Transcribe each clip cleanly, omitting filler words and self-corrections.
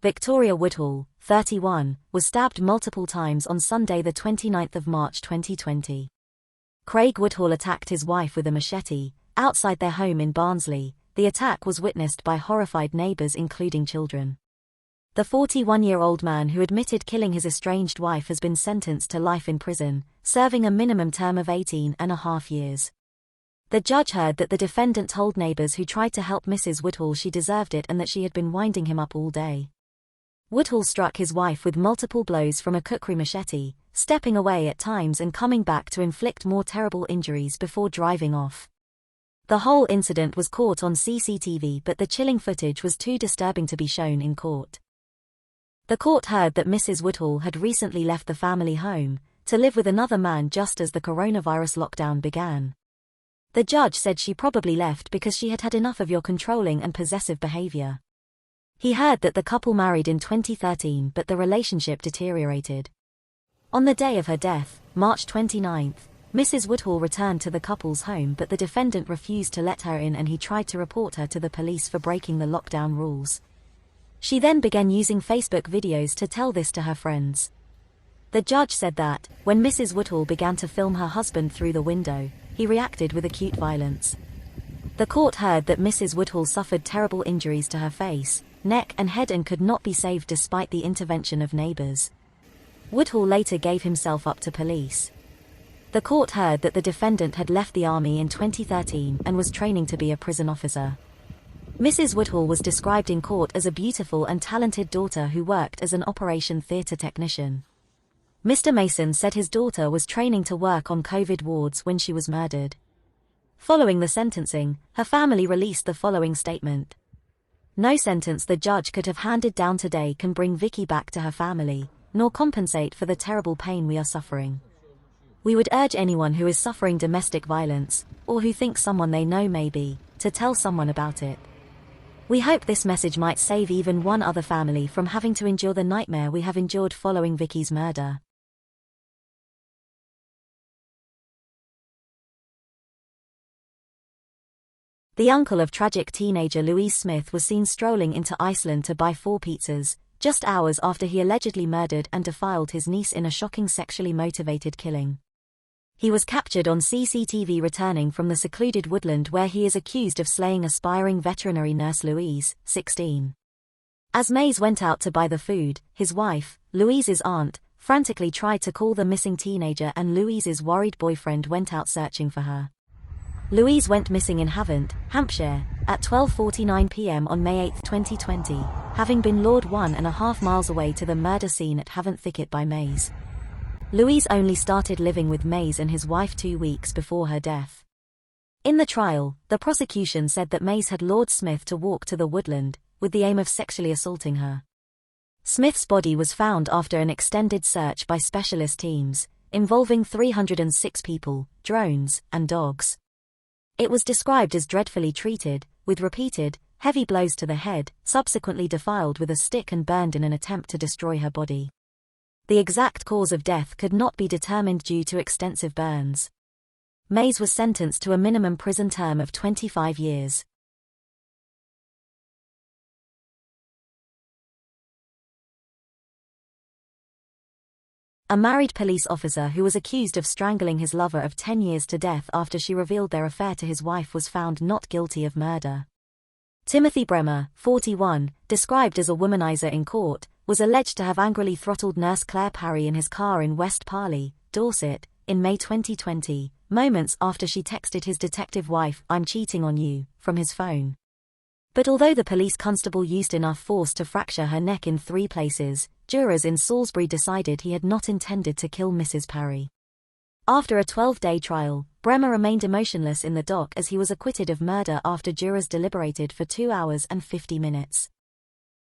Victoria Woodhall, 31, was stabbed multiple times on Sunday the 29th of March 2020. Craig Woodhall attacked his wife with a machete outside their home in Barnsley. The attack was witnessed by horrified neighbors including children. The 41-year-old man who admitted killing his estranged wife has been sentenced to life in prison, serving a minimum term of 18.5 years. The judge heard that the defendant told neighbors who tried to help Mrs. Woodhall she deserved it and that she had been winding him up all day. Woodhall struck his wife with multiple blows from a kukri machete, stepping away at times and coming back to inflict more terrible injuries before driving off. The whole incident was caught on CCTV, but the chilling footage was too disturbing to be shown in court. The court heard that Mrs. Woodhall had recently left the family home to live with another man just as the coronavirus lockdown began. The judge said she probably left because she had had enough of your controlling and possessive behavior. He heard that the couple married in 2013 but the relationship deteriorated. On the day of her death, March 29, Mrs. Woodhall returned to the couple's home but the defendant refused to let her in and he tried to report her to the police for breaking the lockdown rules. She then began using Facebook videos to tell this to her friends. The judge said that, when Mrs. Woodhall began to film her husband through the window, he reacted with acute violence. The court heard that Mrs. Woodhall suffered terrible injuries to her face, neck and head and could not be saved despite the intervention of neighbors. Woodhall later gave himself up to police. The court heard that the defendant had left the army in 2013 and was training to be a prison officer. Mrs. Woodhall was described in court as a beautiful and talented daughter who worked as an operation theatre technician. Mr. Mason said his daughter was training to work on COVID wards when she was murdered. Following the sentencing, her family released the following statement. No sentence the judge could have handed down today can bring Vicky back to her family, nor compensate for the terrible pain we are suffering. We would urge anyone who is suffering domestic violence, or who thinks someone they know may be, to tell someone about it. We hope this message might save even one other family from having to endure the nightmare we have endured following Vicky's murder. The uncle of tragic teenager Louise Smith was seen strolling into Iceland to buy 4 pizzas, just hours after he allegedly murdered and defiled his niece in a shocking sexually motivated killing. He was captured on CCTV returning from the secluded woodland where he is accused of slaying aspiring veterinary nurse Louise, 16. As Mays went out to buy the food, his wife, Louise's aunt, frantically tried to call the missing teenager and Louise's worried boyfriend went out searching for her. Louise went missing in Havant, Hampshire, at 12:49 p.m. on May 8, 2020, having been lured 1.5 miles away to the murder scene at Havant Thicket by Mays. Louise only started living with Mays and his wife 2 weeks before her death. In the trial, the prosecution said that Mays had lured Smith to walk to the woodland, with the aim of sexually assaulting her. Smith's body was found after an extended search by specialist teams, involving 306 people, drones, and dogs. It was described as dreadfully treated, with repeated, heavy blows to the head, subsequently defiled with a stick and burned in an attempt to destroy her body. The exact cause of death could not be determined due to extensive burns. Mays was sentenced to a minimum prison term of 25 years. A married police officer who was accused of strangling his lover of 10 years to death after she revealed their affair to his wife was found not guilty of murder. Timothy Bremer, 41, described as a womanizer in court, was alleged to have angrily throttled nurse Claire Parry in his car in West Parley, Dorset, in May 2020, moments after she texted his detective wife, "I'm cheating on you," from his phone. But although the police constable used enough force to fracture her neck in 3 places, jurors in Salisbury decided he had not intended to kill Mrs. Parry. After a 12-day trial, Bremer remained emotionless in the dock as he was acquitted of murder after jurors deliberated for 2 hours and 50 minutes.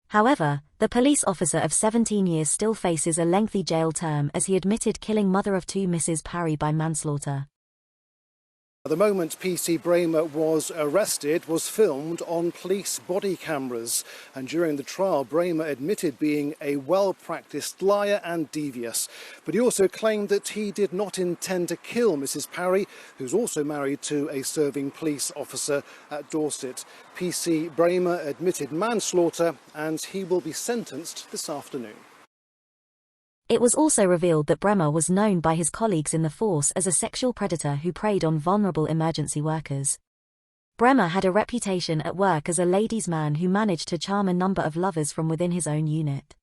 However, the police officer of 17 years still faces a lengthy jail term as he admitted killing mother of 2 Mrs. Parry by manslaughter. The moment PC Bramer was arrested was filmed on police body cameras, and during the trial Bramer admitted being a well-practiced liar and devious. But he also claimed that he did not intend to kill Mrs Parry, who's also married to a serving police officer at Dorset. PC Bramer admitted manslaughter, and he will be sentenced this afternoon. It was also revealed that Bremer was known by his colleagues in the force as a sexual predator who preyed on vulnerable emergency workers. Bremer had a reputation at work as a ladies' man who managed to charm a number of lovers from within his own unit.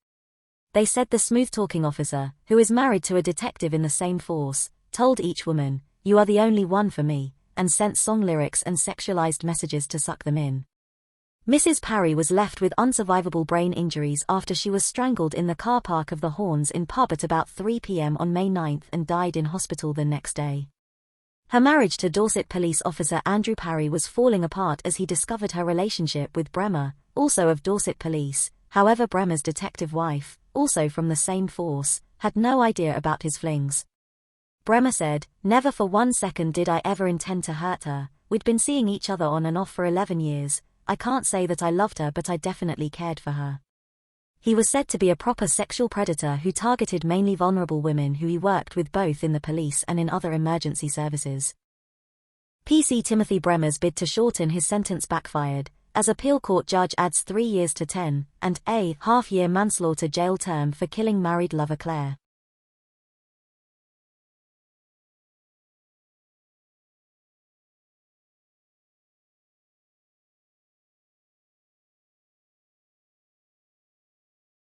They said the smooth-talking officer, who is married to a detective in the same force, told each woman, "You are the only one for me," and sent song lyrics and sexualized messages to suck them in. Mrs. Parry was left with unsurvivable brain injuries after she was strangled in the car park of the Horns Inn pub at about 3 p.m. on May 9 and died in hospital the next day. Her marriage to Dorset police officer Andrew Parry was falling apart as he discovered her relationship with Bremer, also of Dorset police. However, Bremer's detective wife, also from the same force, had no idea about his flings. Bremer said, "Never for 1 second did I ever intend to hurt her. We'd been seeing each other on and off for 11 years. I can't say that I loved her, but I definitely cared for her." He was said to be a proper sexual predator who targeted mainly vulnerable women who he worked with both in the police and in other emergency services. PC Timothy Bremer's bid to shorten his sentence backfired, as appeal court judge adds 3 years to 10 and a half-year manslaughter jail term for killing married lover Claire.